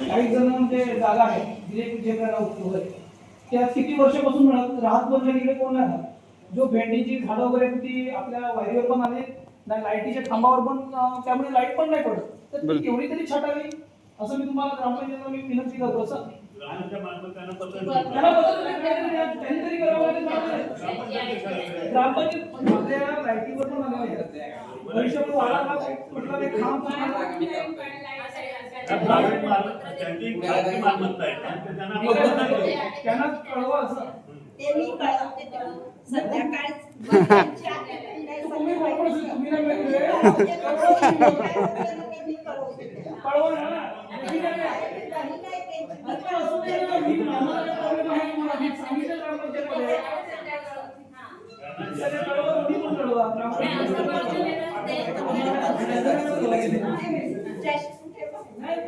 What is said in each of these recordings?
काही जण म्हणजे जागा आहे जे करायला उपयोग आहे त्या किती वर्षापासून राहत पण नाही, इकडे कोण नाही राहत. जो भेंडीची झाडं वगैरे ती आपल्या वायरीवर पण आले नाही, लाईटीच्या खांबावर पण, त्यामुळे लाईट पण नाही पडत. तर ती केवढी तरी छटावी असं मी तुम्हाला ग्रामपंचायतीला मी विनंती करतो. असं त्यांनी तरी करावं लागेल. ग्रामपंचायत आपल्या लाईटीवर पण आले भविष्यात वाढा कुठला ते खांब त्यांना कळवा असं ते मी कळवते संध्याकाळी तुम्ही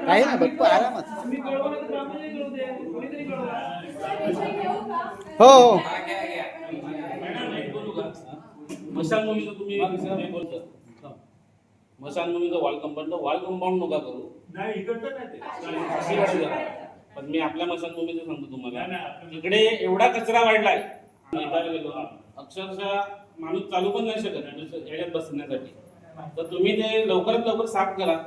काही ना बघतो आरामात. हो हो मशानभूमीचं तुम्ही बोलता मशानभूमीचं वॉल कंपाऊंड नका करू. नाही इकडचं नाही ते. पण मी आपल्या मशानभूमीचं सांगतो तुम्हाला, इकडे एवढा कचरा वाढलाय अक्षरशः माणूस चालू पण नाही शकत येड्यात बसण्यासाठी. तर तुम्ही ते लवकरात लवकर साफ करा.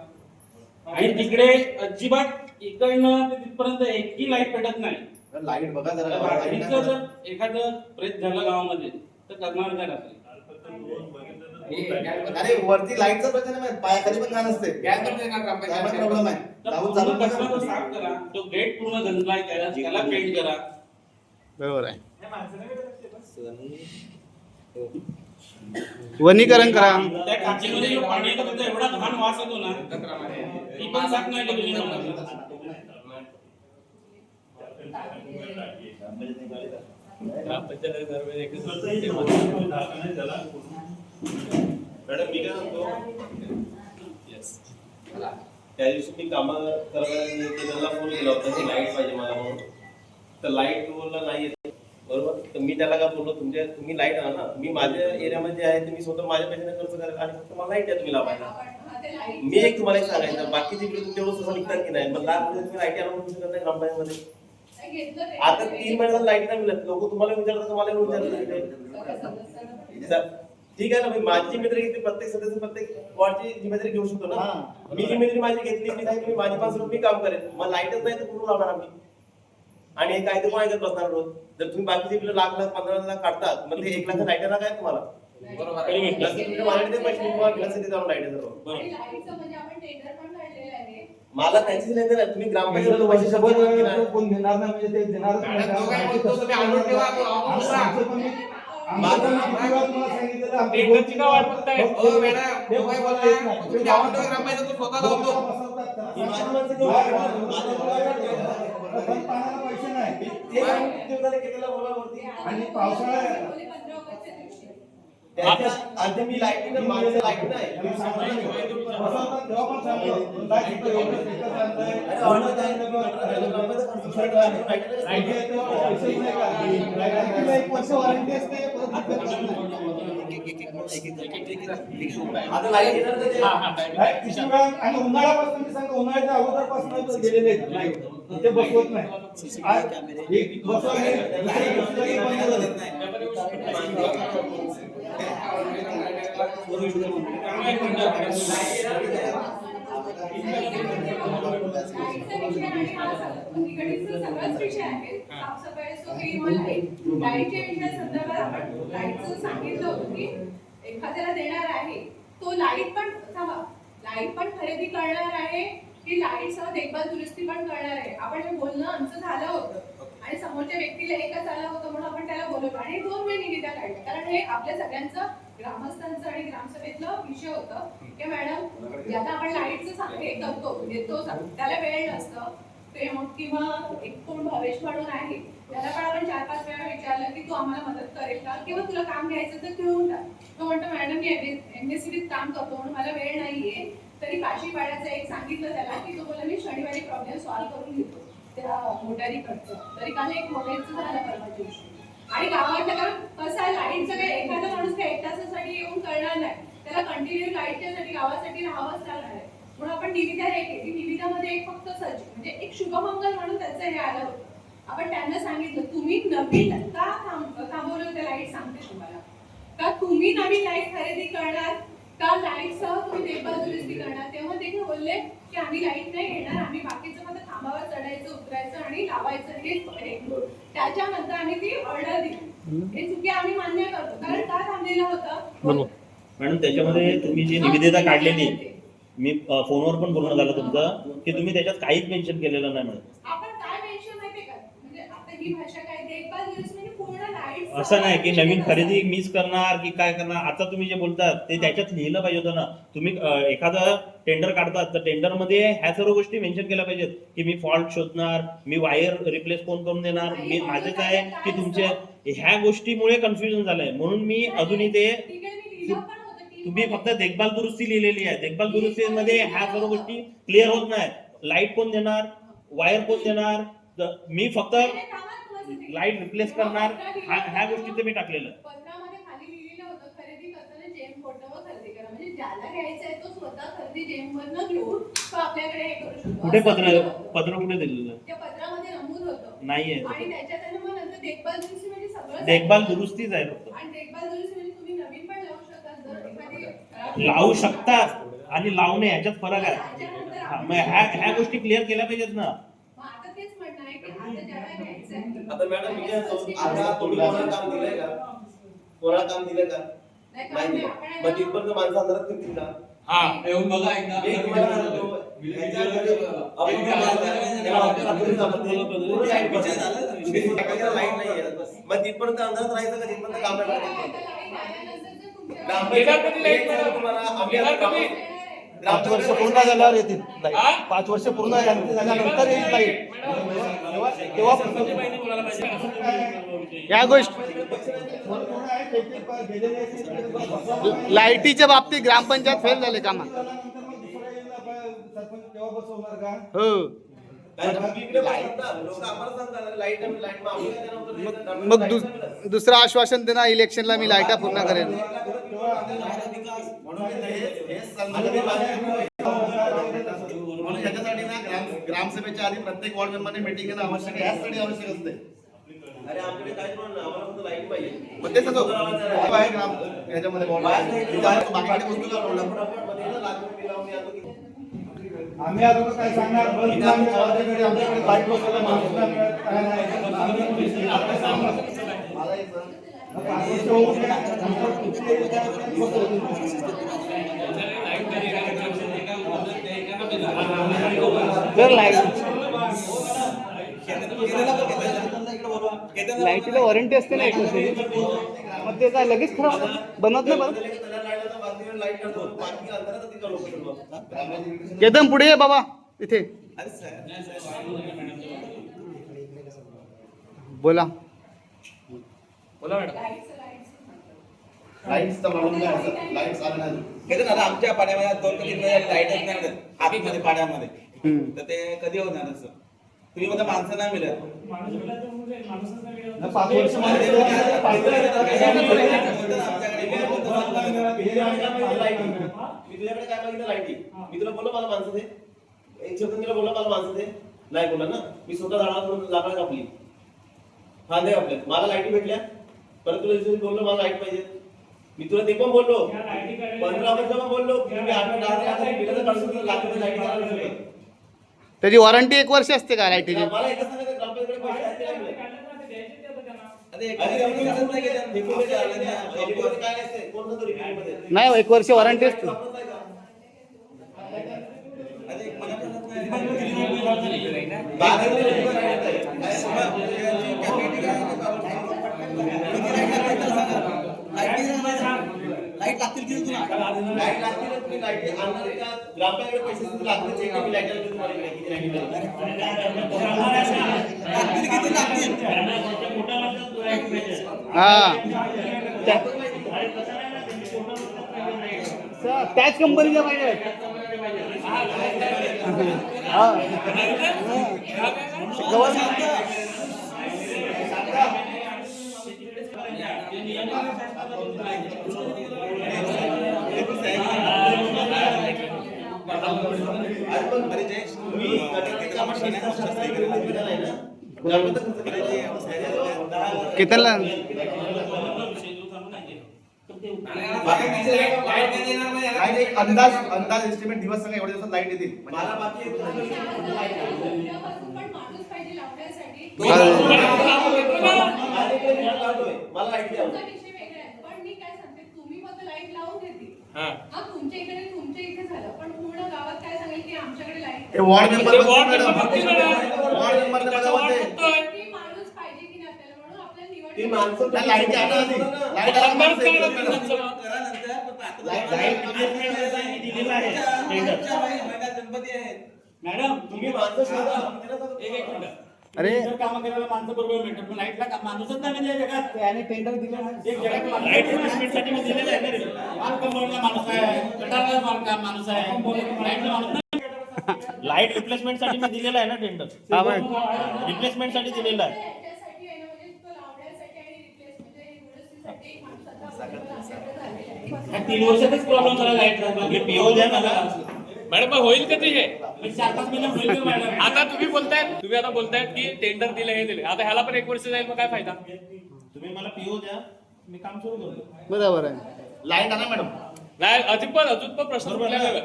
आणि तिकडे अजिबात इकडनं ते तिथपर्यंत एकही लाईट पेटत नाही. लाईट बघा जरा. रात्रीचं जर एखादं प्रेत झालं गावामध्ये तर करणार काय रात्री? अरे वरती लाईटचा प्रश्न नाही, पायाखाली पण घाण असते. प्रॉब्लेम आहे. कचरा साफ करा. तो गेट पूर्ण गंजलाय, त्याला पेंट करा. बरोबर आहे. वनीकरण करा. त्या टाकीमध्ये जो पाणी येतं त्याचा एवढा घाण वास येतो ना, ती पण साफ नाही केली मॅडम मी काय म्हणतो, त्या दिवशी मी काम करायला फोन केला होता की लाईट पाहिजे मला म्हणून. तर लाईट बोलला नाही येत बरोबर. तर मी त्याला काय बोललो, तुम्ही लाईट आणा ना. मी माझ्या एरियामध्ये आहे, तुम्ही स्वतः माझ्या पैशाने खर्च करा आणि फक्त मला लाईट द्या तुम्ही लावायला. मी एक तुम्हाला एक सांगायचं, बाकीचे इकडे तेवढं स्वतः निघतात की नाही. मग लाख तुम्ही लाईट आणून शकत नाही ग्रामपंचायतमध्ये. आता 3 महिन्याला लाईट नाही मिळत. लोक तुम्हाला विचारतात, तुम्हाला विचारतात. ठीक आहे ना, माझी जिम्मेदारी घेतली, प्रत्येक सदस्य प्रत्येक वॉर्डची जिम्मेदारी घेऊ शकतो ना. मी जिम्मेदारी माझी घेतली, मी सांगितलं माझी 5 रुपये मी काम करेन. मग लाईटच नाही तर कुठून लावणार आम्ही? आणि हे काय ते कोण ऐकत बसणार रोज? जर तुम्ही बाकीचे बिल लाख 15 लाख काढतात, मग ते 1 लाख लाईटला काय तुम्हाला? मला त्यांची लेनदेन आहे. तुम्ही ग्रामपंचायत पैसे कोण घेणार नाही म्हणजे ते देणार पैसे नाही आणि पावसाळ्यात मी लाईट माझं लाईट नाही. आणि उन्हाळ्यापासून मी सांगतो, उन्हाळ्याच्या अगोदरपासून गेलेले ते बसवत नाही. सगळाच विषय आहे साफसफाई असो किंवा लाईटच्या संदर्भात आपण लाईटचं सांगितलं होतं की एखाद्याला देणार आहे तो लाईट पण खरेदी करणार आहे की लाईटसह देखभाल दुरुस्ती पण करणार आहे. आपण हे बोलणं आमचं झालं होतं आणि समोरच्या व्यक्तीला एकच आलं होतं म्हणून आपण त्याला बोलवलं आणि 2 वेळ निविदा काढल्या. कारण हे आपल्या सगळ्यांचं ग्रामस्थांचं आणि ग्रामसभेतलं विषय होतं की मॅडम आता आपण लाईटचं हे करतो देतो त्याला वेळ नसतं किंवा एक कोण भवेश म्हणून आहे त्याला पण आपण 4-5 वेळा विचारलं की तू आम्हाला मदत करेल का किंवा तुला काम घ्यायचं तर घेऊन टाक. तो म्हणतो मॅडम मी एमएससीबीत काम करतो म्हणून मला वेळ नाहीये. तरी काशीपाड्याचं एक सांगितलं त्याला की तो बोला मी शनिवारी प्रॉब्लेम सॉल्व्ह करून घेतो त्या मोटारीकडचं. तरी काल एक मोटारीचं झालं परवाच्या दिवशी. आणि गावातलं काम कसं आहे लाईटचं काय एखादा माणूस काय 1 तासासाठी येऊन करणार नाही. त्याला कंटिन्यू लाईटच्यासाठी गावासाठी राहावंच लागणार आहे. म्हणून आपण निविदा हे केली. निविदामध्ये एक फक्त सचिव म्हणजे एक शुभमंगल म्हणून त्याचं हे आलं होतं. आपण त्यांना सांगितलं तुम्ही नवीन का थांबवलं होतं लाईट, सांगते तुम्हाला. का तुम्ही नवीन लाईट खरेदी करणार का लाईटसह तुम्ही देखभाल दुरुस्ती करणार. तेव्हा ते बोलले की आम्ही लाईट नाही घेणार, आम्ही बाकीचं फक्त खांबावर चढायचं उतरायचं आणि लावायचं हे. त्याच्यानंतर आम्ही ती ऑर्डर दिली. हे चुकी आम्ही मान्य करतो, कारण का थांबलेलं होतं. मॅडम त्याच्यामध्ये तुम्ही जी निविदा काढलेली, मी फोनवर पण बोलणं झालं तुमचं की तुम्ही त्याच्यात काहीच मेन्शन केलेलं नाही म्हणून. आपण काय मेन्शन माहितीये का, म्हणजे आता ही भाषा काय, देखभाल दुरुस्ती म्हणजे पूर्ण लाईट. असं नाही की नवीन खरेदी मिस करणार की काय करणार. आता तुम्ही जे बोलतात ते त्याच्यात लिहिलं पाहिजे होतं ना. तुम्ही एखादं टेंडर काढतात तर टेंडर मध्ये ह्या सर्व गोष्टी मेन्शन केल्या पाहिजेत की मी फॉल्ट शोधणार, मी वायर रिप्लेस कोण करून देणार, मी माझं काय की तुमच्या ह्या गोष्टीमुळे कन्फ्युजन झालंय. म्हणून मी अजूनही ते तुम्ही फक्त देखभाल दुरुस्ती लिहिलेली आहे. देखभाल दुरुस्तीमध्ये ह्या सर्व गोष्टी क्लिअर होत नाही. लाईट कोण देणार, वायर कोण देणार, मी फक्त लाईट रिप्लेस करणार, ह्या गोष्टीचं मी टाकलेलं. पत्रामध्ये खाली लिहिलेलं होतं खरेदी करताना जेम फोटोवर खरेदी करा. म्हणजे ज्याला घ्यायचं आहे तो स्वतः खरेदी जेमवरनं घेऊन तो आपल्याकडे हे करू शकतो. कुठे पत्र कुठे दिलेलं त्या पत्रामध्ये नमूद होतं नाहीये. आणि त्याच्यात मग नंतर देखभाल दुरुस्ती म्हणजे सगळं देखभाल दुरुस्तीच आहे फक्त. आणि देखभाल दुरुस्ती म्हणजे तुम्ही नवीन पण लावू शकता जर एखादी लावू शकतात आणि लावणे ह्याच्यात फरक आहे. मग ह्या गोष्टी क्लिअर केल्या पाहिजेत ना. मग आता तेच म्हणणं आहे की आता ज्याला घ्यायचं आहे आता मॅडम मी काय सांगतो, आता तुम्ही कोणाला काम दिलंय का, कोणाला काम दिलंय का, नाही दिलं. मग तिथपर्यंत माणसं अंधारात करतील का. येऊन बघा एकदा. मी तुम्हाला सांगतो, ह्याच्यामध्ये आपण लाईट नाहीये, मग तिथपर्यंत अंधारात राहायचं का, तिथपर्यंत काम करायचं. आम्ही 5 वर्ष पूर्ण झाल्यावर येतील लाईट. 5 वर्ष पूर्ण झाल्यानंतर येईल लाईट. तेव्हा या गोष्टी लाईटीच्या बाबतीत ग्रामपंचायत फेल झाले कामात. हो. मग दुसरं आश्वासन देणार इलेक्शनला मी लाईटा पूर्ण करेन. म्हणून याच्यासाठी ना ग्रामसभेच्या आधी प्रत्येक वॉर्ड मेंबरने मीटिंग घेणं आवश्यक आहे. यासाठी आवश्यक असते. अरे आमच्याकडे काय प्रॉब्लेम नाही, आम्हाला फक्त लाईट पाहिजे. मग तेच आहे ग्राम याच्यामध्ये वॉर्ड बाकीच्या गोष्टीला प्रॉब्लेम. आम्ही आता काय सांगणार, आमच्याकडे लाईट बसवायला माणूस नाही मिळत, काय नाही. लाईटीला वॉरंटी असते ना 1 वर्षाची. मग ते काय लगेच खराब बनत नाही. बरं एकदम पुढे ये बाबा इथे बोला. लाईट्सचा प्रॉब्लेम काय असं लाईट्स आले नाही. आता आमच्या पाण्यामध्ये 2 ते 3 महिने लाईटच नाही मिळत आतमध्ये पाण्यामध्ये. तर ते कधी होणार असं. तुम्ही मला माणसं नाही मिळत. 5 वर्ष मी तुझ्याकडे काय मागितलं लाईटी, मी तुला बोललो मला माणसं दे, एक शब्द तिला बोललो मला माणसं दे, नाही बोला ना. मी स्वतः लाकडं कापली, हा दे आपल्या, मला लाईटी भेटल्या. परत तुला बोललो मला लाईट पाहिजे, मी तुला ते पण बोललो. 15 ऑगस्टला पण बोललो की तुम्ही 8 लाख त्याची वॉरंटी 1 वर्ष असते का लाईटीची. मला एकच सांगायचं ग्रामपंचायतीकडे पैसे आहेत का नाही. नाही 1 वर्ष वॉरंटी असते. लाईट लागतील की तुला. लाईट लागतील, तुम्ही लाईट आणणार का ग्रामपंचायतीकडे पैसे लागतील, चेक मी लाईट आणली तुम्हाला किती लाईट लागतील किती लागतील. त्याच कंपनीच्या पाहिजे. अरे जयेश, तुम्ही कितीला मशीन आहे? शस्त्रक्रिया हॉस्पिटल आहे ना? कितीला नाही, अंदाज एस्टिमेट दिवस सांगा एवढ्या दिवसात लाईट येतील उद्यापासून पण माणूस पाहिजे लावण्यासाठी मला लाईट द्या. तुमचा विषय वेगळा आहे. पण मी काय सांगते, तुम्ही फक्त लाईट लावून देते. हा, तुमच्या इकडे तुमच्या इथे झालं, पण पूर्ण गावात काय सांगेल की आमच्याकडे light ward member ward member बघतील मॅडम. वॉर्ड मेंबर त्याचा वाट बघतोय. ती माणूस पाहिजे की नाही आपल्याला, म्हणून आपल्याला ती निवड माणसं लाईट आली लाईट आली माणसं येतील. दिलेलं आहे टेंडर. गणपती आहेत. मॅडम तुम्ही माणसं शोधा. एक मिनिट. अरे काम करायला माणसं बरोबर मिळतात, पण लाईटला माणूसच नाही म्हणजे या जगात. त्याने टेंडर दिलं एक जगात लाईट रिप्लेसमेंटसाठी मी दिलेलं आहे ना रे. कंपनीला माणूस आहे, कटारला माणूस आहे, लाईटला माणूस नाही. लाईट रिप्लेसमेंटसाठी मी दिलेलं आहे ना टेंडर. हा मग रिप्लेसमेंटसाठी दिलेलं आहे. याच्यासाठी आहे ना, म्हणजे तो लावण्यासाठी आणि रिप्लेस म्हणजे दुरुस्तीसाठी एक माणूस आता available आपल्याकडे झालेला आहे. 3 वर्षातच प्रॉब्लेम झाला लाईटला. तुम्ही PO द्या मला. मॅडम मग होईल का ते हे 4-5 महिने होईल का मॅडम? आता तुम्ही आता बोलतायत की टेंडर दिले हे दिले, आता ह्याला पण 1 वर्ष जाईल, मग काय फायदा? तुम्ही मला PO द्या, मी काम सुरू करतो. बरोबर आहे. लाईट आला मॅडम नाही अजून पण प्रश्न सुटलेला आहे.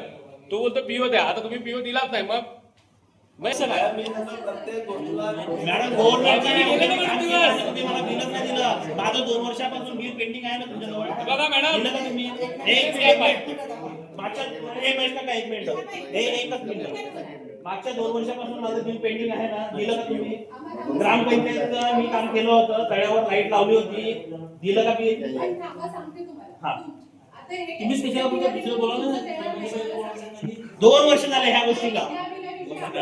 तो बोलतो PO द्या, आता तुम्ही PO दिलाच नाही, मग पैसे नाही. प्रत्येक गोष्टीला मॅडम 2 वर्षांनी तुम्ही मला बिलच नाही दिलं. माझं 2 वर्षापासून बिल पेंडिंग आहे ना तुमच्याजवळ. बघा मॅडम, दिलं का तुम्ही? मागच्या एक मिनिट एकच मिनिट. मागच्या 2 वर्षापासून माझं बिल पेंडिंग आहे ना, दिलं का तुम्ही? ग्रामपंचायतीचं मी काम केलं होतं, तळ्यावर लाईट लावली होती, दिलं का बिल? पण थांबा, सांगते तुम्हाला. हा. आता हे तुम्हीच कशाला बोलता? दुसरं बोला ना. 2 वर्ष झाले ह्या गोष्टीला. तुम्हाला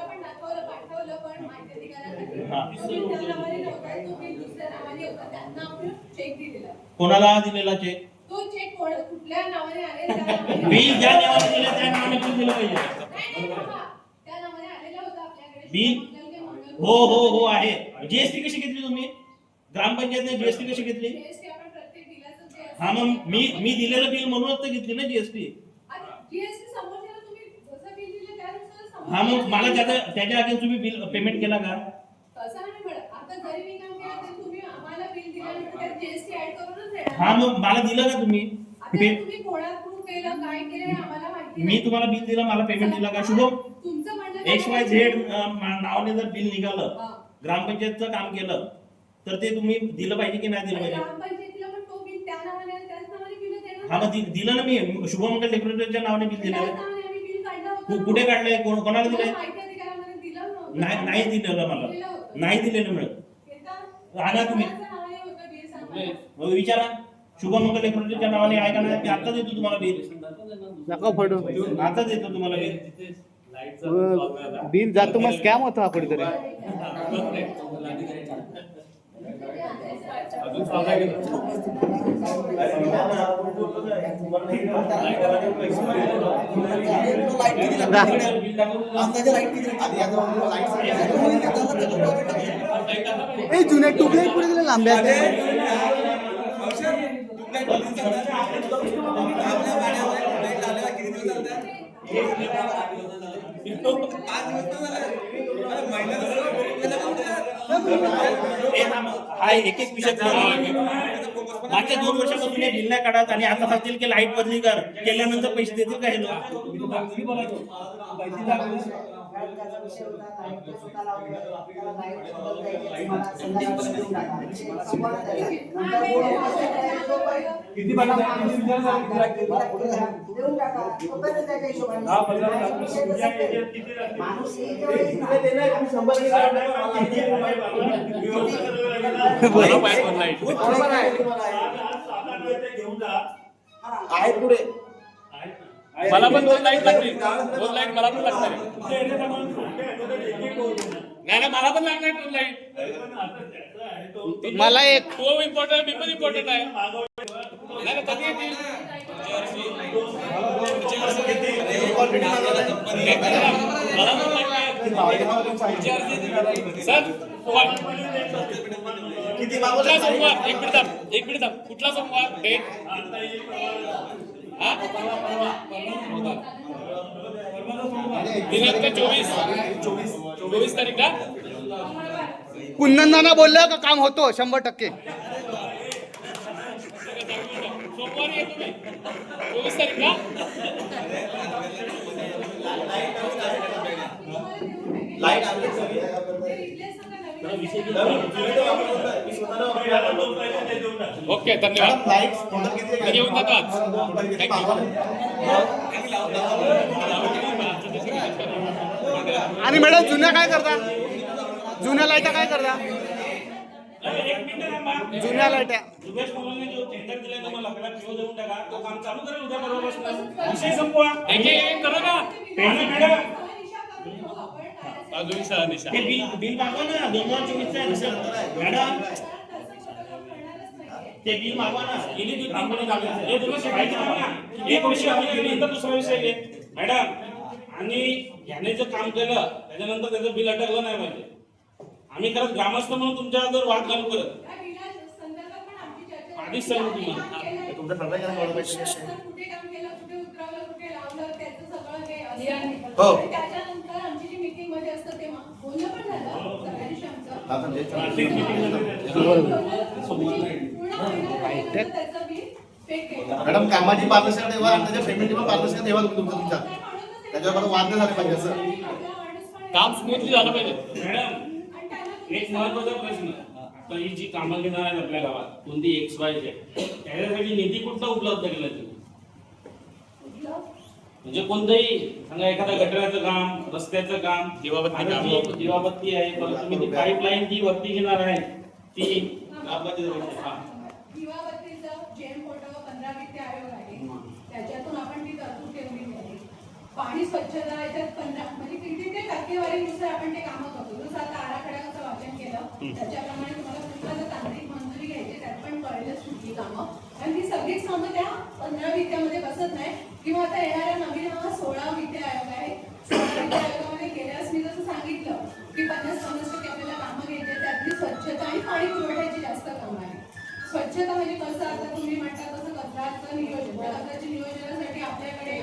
पण पाठवलं पण माहिती अधिकाऱ्यांसाठी. हा. तुम्ही त्या नावाने नव्हता, तुम्ही दुसऱ्या नावाने होता, त्यांना आपण चेक दिलेला. कोणाला दिलेला चेक? तो चेक कुठल्या नावाने आले त्या नावाने- बिल ज्या नावाने दिलं त्या नावाने बिल दिलं पाहिजे. नाही, थांबा. त्या नावाने आलेला होता आपल्याकडे. बिल? हो आहे. जीएसटी कशी घेतली तुम्ही? ग्रामपंचायतने जीएसटी कशी घेतली? GST आपण प्रत्येक बिलाचं जे हा मग मी दिलेलं बिल म्हणूनच तर घेतली ना जीएसटी. जीएसटी समोरच्याला तुम्ही जसं बिल दिलं त्यानुसार हा मग मला त्याच्या आधी तुम्ही बिल पेमेंट केला का? तसं नाही मिळत. आता जरी मी काम केलं तरी तुम्ही आम्हाला बिल दिल्यानंतर त्यात जीएसटी ऍड करूनच देणार. हा मग मला दिलं का तुम्ही? आता तुम्ही कोणाकडून केलं काय केलं हे आम्हाला माहिती मी नाही. तुम्हाला बिल दिलं, मला पेमेंट दिला का? शुभम तुमचं म्हणणं XYZ नावाने जर बिल निघालं, ग्रामपंचायतचं काम केलं, तर ते तुम्ही दिलं पाहिजे की नाही दिलं पाहिजे? ग्रामपंचायतीला पण तो बिल त्या नावाने आणि त्याच नावाने बिल देणार. हा मग दिलं ना मी. शुभमंगल सेक्रेटरीच्या नावाने बिल दिलेलं त्याच आहे. नावाने आम्ही बिल काढलं होतं. कुठे काढलंय? कोणाला दिलंय? माहिती अधिकाऱ्यांना दिलं नव्हतं. नाही दिलेलं मला. नाही दिलेलं मिळत. आणा तुम्ही. कोणाच्या नावाने होतं बिल सांगा. मग विचारा शुभमंगल सेक्रेटरीच्या नावाने आहे का नाही? मी आता देतो तुम्हाला बिल. नका पडू. आता देतो तुम्हाला बिल. बिल जातो मग स्कॅम होतो हा कुठेतरी. जुन्या ट्यूबलाईट पुढे गेले लांब्या हा एक विषय मागच्या 2 वर्षापासून हे बिल नाही काढत आणि आता सांगतील की लाईट बदली कर, केल्यानंतर पैसे देतील का हे लोक? किती आहे पुढे मला पण 2 लाईट लागतील. 2 लाईट मला पण लागणार आहे. नाही मला पण लागणार 2 लाईट. मला एक तो इम्पॉर्टंट, मी पण इम्पॉर्टंट आहे. नाही कधी येतील? मला पण लागणार. सर किती कुठला सोमवार? एक मिनिट थांब. कुठला सोमवार? डेट? हा? दिनांक 24 तारीख का? कुंदनदाना बोललं का काम होतो 100%. सोमवारी येतो मी. 24 तारीख का? लाईट आणली सगळी. ओके, धन्यवाद. लाईट टोटल किती आहे? येऊन जातो आज. टोटल किती Thank you. मागवलं? आणि मॅडम जुन्या काय करता? जुन्या लाईटा काय करता? जुन्या लाईटा जुबेश मोहनने जो टेंडर दिलाय ना मला त्याला PO देऊन टाका. तो काम चालू करेल उद्या परवापासून. विषय संपवा. एक करा ना. मॅडम अजून निशा. ते बिल मागवा ना 2024 आहे मॅडम. ते बिल मागवा ना. गेली ती कंपनी लागली. हे तुला शिकायचं ना. एक विषय आम्ही नंतर दुसरा विषय घे मॅडम. आणि याने जर काम केलं त्याच्यानंतर त्याचं बिल अटकलं नाही पाहिजे. आम्ही खरंच ग्रामस्थ म्हणून तुमच्या जर वाद घालू करत आधीच सांगू तुम्हाला. तुमचं सगळं काय एवढं पैसे? कुठे काम केलं, कुठे उतरवलं, कुठे लावलं, त्याचं सगळं हे असतं. हो. आणि त्याच्यानंतर आमची जी मीटिंग मध्ये असतं तेव्हा बोलणं पण झालं सगळ्या दिवशी आमचं. आता जे पूर्ण महिना त्याचं बिल पे केलं. मॅडम कामाची पारदर्शकता ठेवा आणि त्याच्या पेमेंटची पण पारदर्शकता ठेवा तुम्ही तुमच्या. त्याच्यावर वाद नाही झाले पाहिजे असं. काम स्मूथली झालं पाहिजे. मॅडम एक महत्वाचा प्रश्न. आता ही जी कामं घेणार आहेत आपल्या गावात कोणती XYZ त्याच्यासाठी निधी कुठला उपलब्ध केला तुम्ही? म्हणजे कोणतंही सांगा एखाद्या गटाराचं काम, रस्त्याचं काम, दिवाबत्ती आहे, परत तुम्ही ती पाईपलाईन जी वरती घेणार आहे ती दिवाबत्तीचं जेम फोटो 15 वित्त आयोग आहे. त्याच्यातून आपण ती तरतूद ठेवलेली आहे. पाणी स्वच्छता याच्यात 15 म्हणजे किती ते टक्केवारीनुसार आपण ते कामं करतो. जसं आता आराखड्याचं वाचन केलं त्याच्याप्रमाणे तुम्हाला कुठला जर तांत्रिक मंजुरी घ्यायची त्यात पण कळेलच कुठली कामं. आणि ती सगळीच कामं त्या 15 वित्त्यामध्ये बसत नाही. किंवा आता येणाऱ्या नवीन 16 वित्त आयोग आहे. 16 वित्त आयोगामध्ये गेल्यास मी जसं सांगितलं की 50-50% आपल्याला कामं घ्यायची. त्यातली स्वच्छता आणि पाणी पुरवठ्याची जास्त कामं आहे. स्वच्छता म्हणजे कसं आता तुम्ही म्हणता तसं कचऱ्याचं नियोजन. त्या कचऱ्याच्या नियोजनासाठी आपल्याकडे